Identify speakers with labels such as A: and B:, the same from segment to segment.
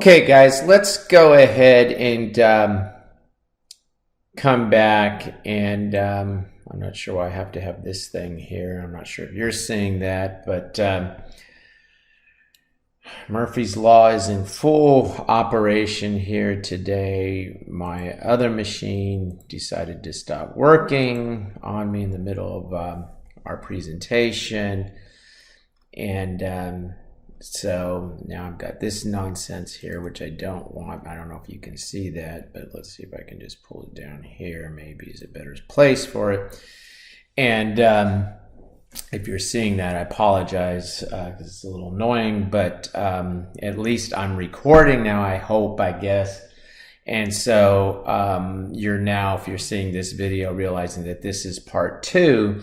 A: Okay, guys, let's go ahead and come back and I'm not sure why I have to have this thing here. I'm not sure if you're seeing that, but Murphy's Law is in full operation here today. My other machine decided to stop working on me in the middle of our presentation. And so now I've got this nonsense here, which I don't want. I don't know if you can see that, but let's see if I can just pull it down here. Maybe is a better place for it. And if you're seeing that, I apologize because it's a little annoying, but at least I'm recording now, I hope, I guess. And so you're now, if you're seeing this video, realizing that this is part 2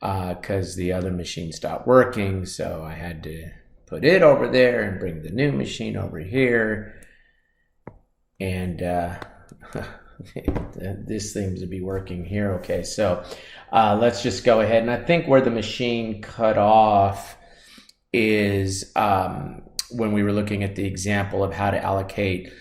A: because the other machine stopped working. So I had to put it over there and bring the new machine over here. And this seems to be working here. Okay, so let's just go ahead. And I think where the machine cut off is when we were looking at the example of how to allocate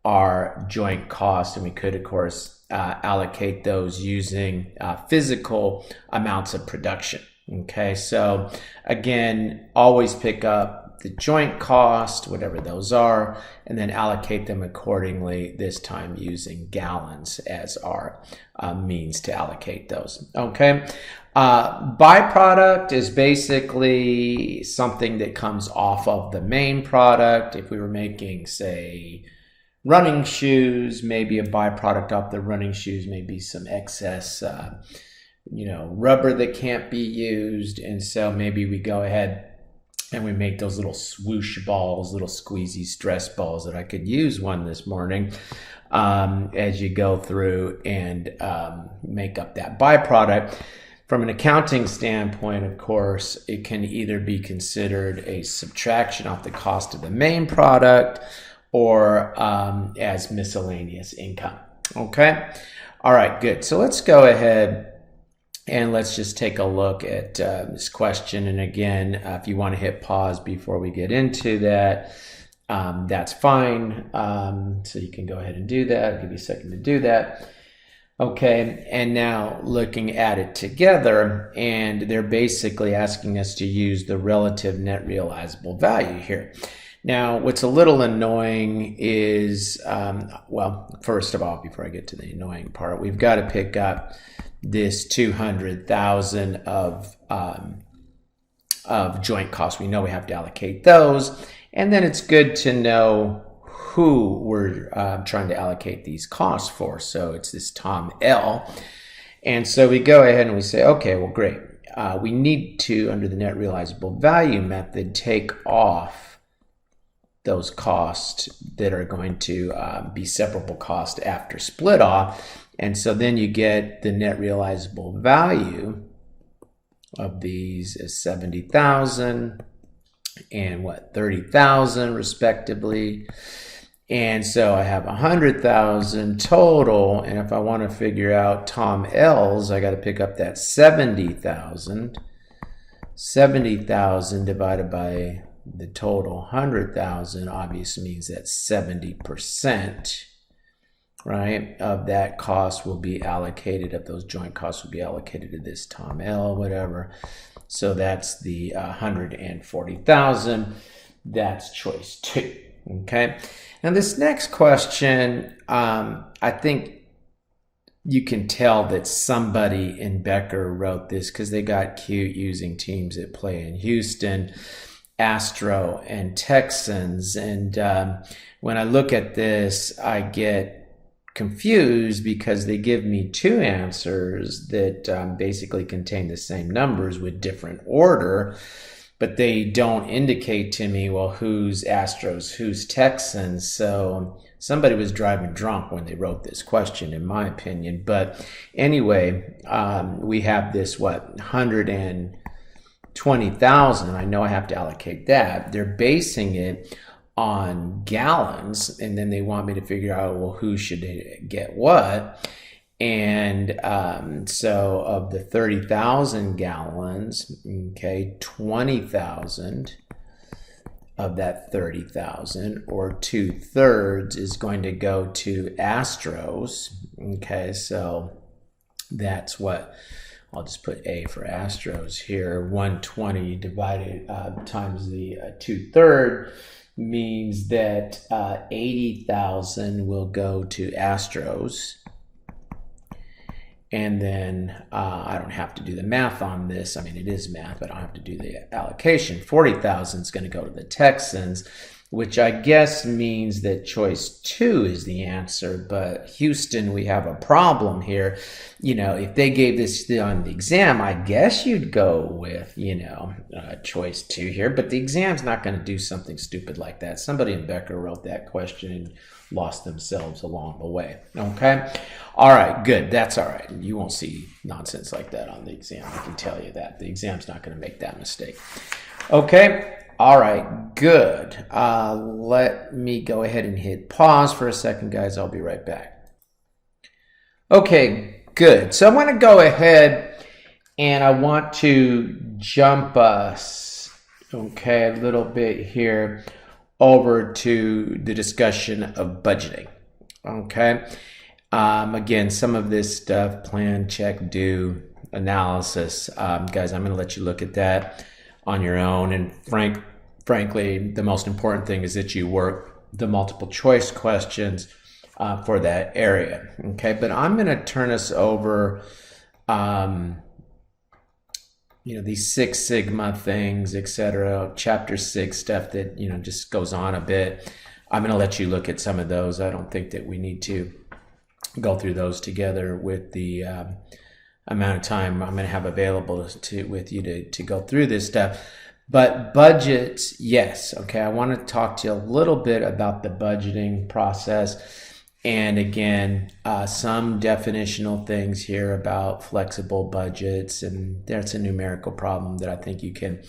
A: our joint costs. And we could, of course, allocate those using physical amounts of production. Okay, so again, always pick up the joint cost, whatever those are, and then allocate them accordingly, this time using gallons as our means to allocate those. Okay, byproduct is basically something that comes off of the main product. If we were making, say, running shoes, maybe a byproduct off the running shoes may be some excess rubber that can't be used. And so maybe we go ahead and we make those little swoosh balls, little squeezy stress balls that I could use one this morning as you go through and make up that byproduct. From an accounting standpoint, of course, it can either be considered a subtraction off the cost of the main product or as miscellaneous income. Okay? All right, good. So let's go ahead and let's just take a look at this question. And again, if you want to hit pause before we get into that, that's fine. So you can go ahead and do that. I'll give you a second to do that. Okay, and now looking at it together, and they're basically asking us to use the relative net realizable value here. Now, what's a little annoying is, well, first of all, before I get to the annoying part, we've got to pick up this 200,000 of joint costs. We know we have to allocate those, and then it's good to know who we're trying to allocate these costs for. So it's this Tom L. And so we go ahead and we say, okay, well, great. We need to, under the net realizable value method, take off those costs that are going to be separable costs after split off. And so then you get the net realizable value of these is 70,000 and what, 30,000 respectively. And so I have 100,000 total. And if I want to figure out Tom L's, I got to pick up that 70,000. 70,000 divided by the total 100,000 obviously means that 70%. Right, of that cost will be allocated, of those joint costs will be allocated to this Tom L, whatever. So that's the 140,000. That's choice 2. Okay. Now this next question, I think you can tell that somebody in Becker wrote this because they got cute using teams that play in Houston, Astro and Texans. And when I look at this, I get confused because they give me 2 answers that basically contain the same numbers with different order, but they don't indicate to me, well, who's Astros, who's Texans. So somebody was driving drunk when they wrote this question, in my opinion. But anyway, we have this, 120,000. I know I have to allocate that. They're basing it on gallons, and then they want me to figure out, well, who should get what. And so of the 30,000 gallons, okay, 20,000 of that 30,000, or 2/3 is going to go to Astros. Okay, so that's what, I'll just put A for Astros here. 120 divided times the 2/3 means that 80,000 will go to Astros. And then I don't have to do the math on this. I mean, it is math, but I don't have to do the allocation. 40,000 is going to go to the Texans, which I guess means that choice 2 is the answer. But Houston, we have a problem here. You know, if they gave this on the exam, I guess you'd go with, you know, choice 2 here. But the exam's not going to do something stupid like that. Somebody in Becker wrote that question and lost themselves along the way. Okay. All right. Good. That's all right. You won't see nonsense like that on the exam. I can tell you that. The exam's not going to make that mistake. Okay. All right. Good. Let me go ahead and hit pause for a second, guys. I'll be right back. Okay. Good. So I want to go ahead and I want to jump us, okay, a little bit here over to the discussion of budgeting. Okay. Again, some of this stuff, plan, check, do, analysis. Guys, I'm going to let you look at that on your own. And frankly, the most important thing is that you work the multiple choice questions for that area. Okay. But I'm going to turn us over, you know, these Six Sigma things, etc., chapter 6 stuff that, you know, just goes on a bit. I'm going to let you look at some of those. I don't think that we need to go through those together with the amount of time I'm going to have available with you to go through this stuff. But budgets, yes. Okay, I want to talk to you a little bit about the budgeting process. And again, some definitional things here about flexible budgets, and that's a numerical problem that I think you can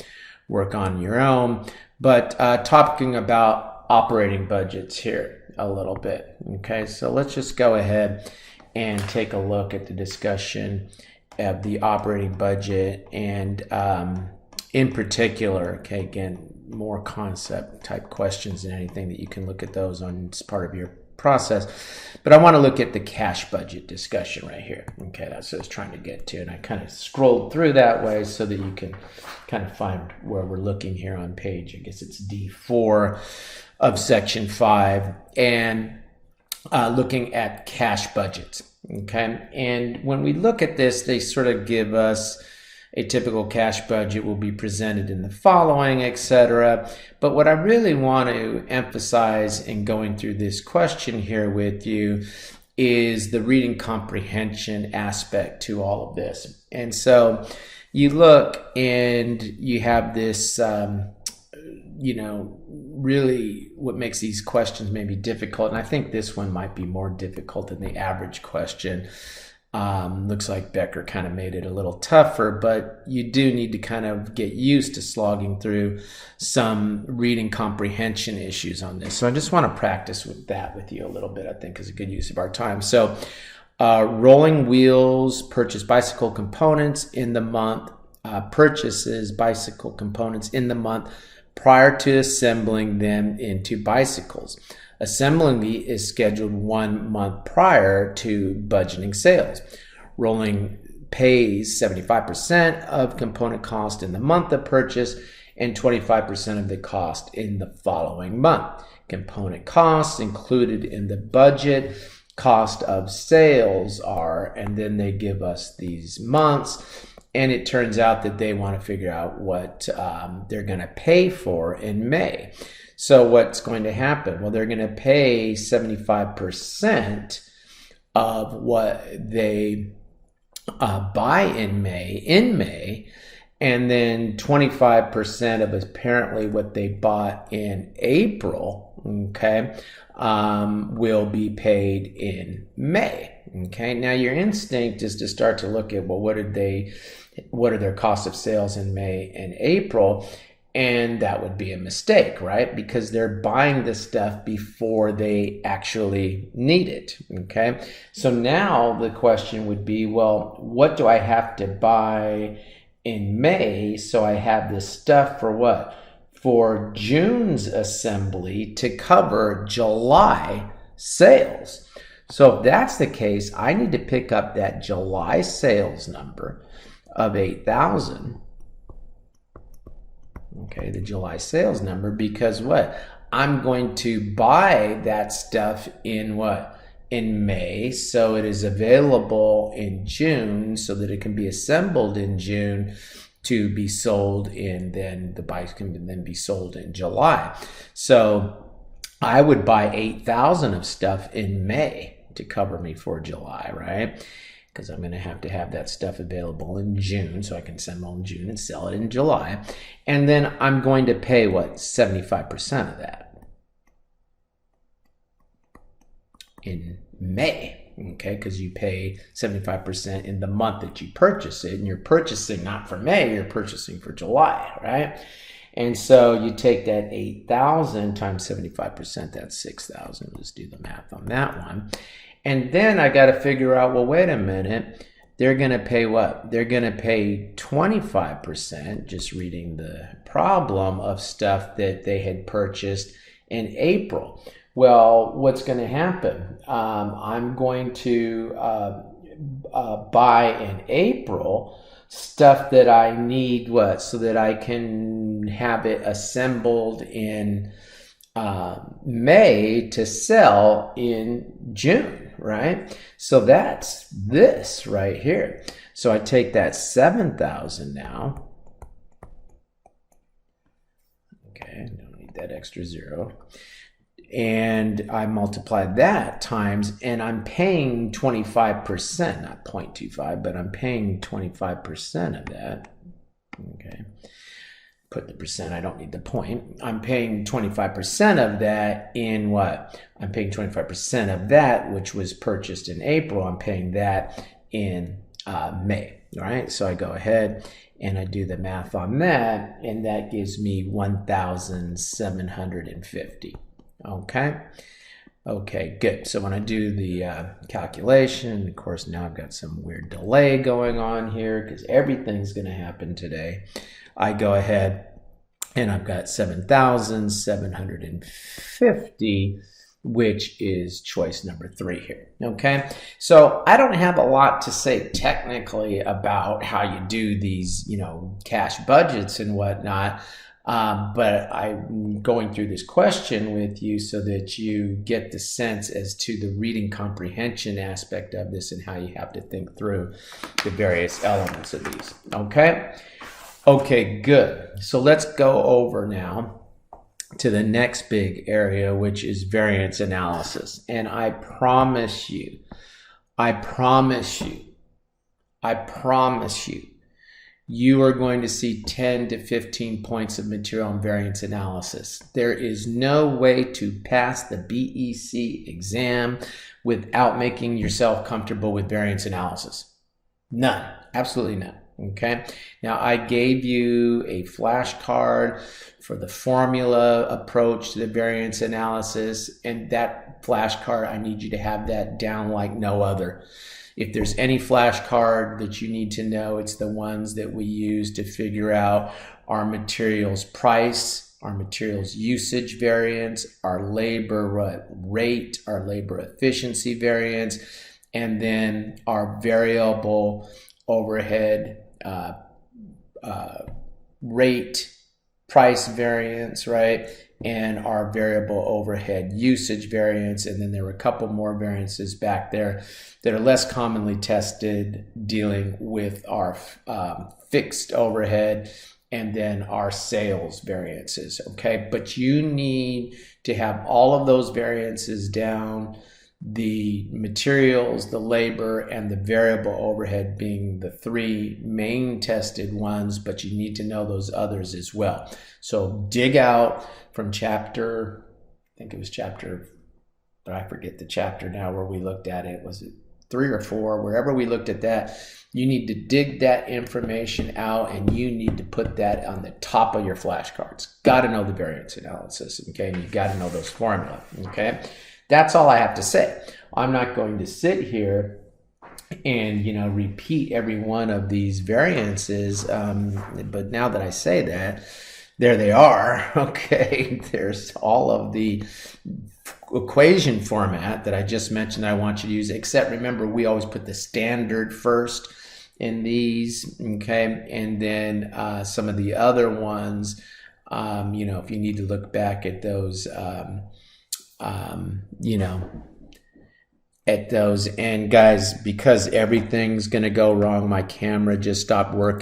A: work on your own. But talking about operating budgets here a little bit. Okay, so let's just go ahead and take a look at the discussion of the operating budget, and in particular, okay, again, more concept type questions than anything that you can look at those on as part of your process. But I want to look at the cash budget discussion right here. Okay, that's what I was trying to get to, and I kind of scrolled through that way so that you can kind of find where we're looking here on page, I guess it's D4 of section 5, and looking at cash budgets. Okay, and when we look at this, they sort of give us a typical cash budget will be presented in the following, etc. But what I really want to emphasize in going through this question here with you is the reading comprehension aspect to all of this. And so you look and you have this, you know, really what makes these questions maybe difficult. And I think this one might be more difficult than the average question. Looks like Becker kind of made it a little tougher, but you do need to kind of get used to slogging through some reading comprehension issues on this. So I just want to practice with that with you a little bit, I think is a good use of our time. So Rolling Wheels purchase bicycle components in the month, purchases bicycle components in the month prior to assembling them into bicycles. Assembling is scheduled 1 month prior to budgeting sales. Rolling pays 75% of component cost in the month of purchase and 25% of the cost in the following month. Component costs included in the budget cost of sales are, and then they give us these months, and it turns out that they want to figure out what they're going to pay for in May. So what's going to happen? Well, they're going to pay 75% of what they buy in May, and then 25% of apparently what they bought in April, okay, will be paid in May. Okay, now your instinct is to start to look at, well, what are their costs of sales in May and April? And that would be a mistake, right? Because they're buying this stuff before they actually need it, okay? So now the question would be, well, what do I have to buy in May so I have this stuff for what? for June's assembly to cover July sales. So if that's the case, I need to pick up that July sales number of 8,000. Okay, the July sales number, because what? I'm going to buy that stuff in what? In May, so it is available in June so that it can be assembled in June to be sold in, then the bikes can then be sold in July. So I would buy 8,000 of stuff in May to cover me for July, right? Because I'm going to have that stuff available in June so I can assemble in June and sell it in July. And then I'm going to pay what? 75% of that in May, okay? Because you pay 75% in the month that you purchase it, and you're purchasing not for May, you're purchasing for July, right? And so you take that 8,000 times 75%, that's 6,000. Let's do the math on that one. And then I got to figure out, well, wait a minute, they're going to pay what? They're going to pay 25%, just reading the problem, of stuff that they had purchased in April. Well, what's going to happen? I'm going to buy in April stuff that I need, what? So that I can have it assembled in May to sell in June, right? So that's this right here. So I take that 7,000 now. Okay, don't need that extra zero. And I multiply that times, and I'm paying 25%, not 0.25, but I'm paying 25% of that. Okay. Put the percent, I don't need the point. I'm paying 25% of that in what? I'm paying 25% of that, which was purchased in April. I'm paying that in May, all right? So I go ahead and I do the math on that, and that gives me 1,750, okay? Okay, good. So when I do the calculation, of course, now I've got some weird delay going on here because everything's going to happen today. I go ahead and I've got 7,750, which is choice number 3 here. Okay, so I don't have a lot to say technically about how you do these, cash budgets and whatnot. But I'm going through this question with you so that you get the sense as to the reading comprehension aspect of this and how you have to think through the various elements of these. Okay? Okay, good. So let's go over now to the next big area, which is variance analysis. And I promise you, you are going to see 10 to 15 points of material in variance analysis. There is no way to pass the BEC exam without making yourself comfortable with variance analysis. None. Absolutely none. Okay. Now I gave you a flashcard for the formula approach to the variance analysis, and that flashcard, I need you to have that down like no other. If there's any flashcard that you need to know, it's the ones that we use to figure out our materials price, our materials usage variance, our labor rate, our labor efficiency variance, and then our variable overhead rate price variance, right? And our variable overhead usage variance. And then there were a couple more variances back there that are less commonly tested, dealing with our fixed overhead and then our sales variances, okay? But you need to have all of those variances down, the materials, the labor, and the variable overhead being the 3 main tested ones, but you need to know those others as well. So dig out from chapter, I think it was chapter, but I forget the chapter now where we looked at it. Was it 3 or 4? Wherever we looked at that, you need to dig that information out and you need to put that on the top of your flashcards. Got to know the variance analysis, okay? And you got to know those formulas, okay? That's all I have to say. I'm not going to sit here and, repeat every one of these variances. But now that I say that, There they are. Okay, there's all of the equation format that I just mentioned I want you to use, except remember, we always put the standard first in these, okay? And then some of the other ones, you know, if you need to look back at those, you know, at those. And guys, because everything's going to go wrong, my camera just stopped working.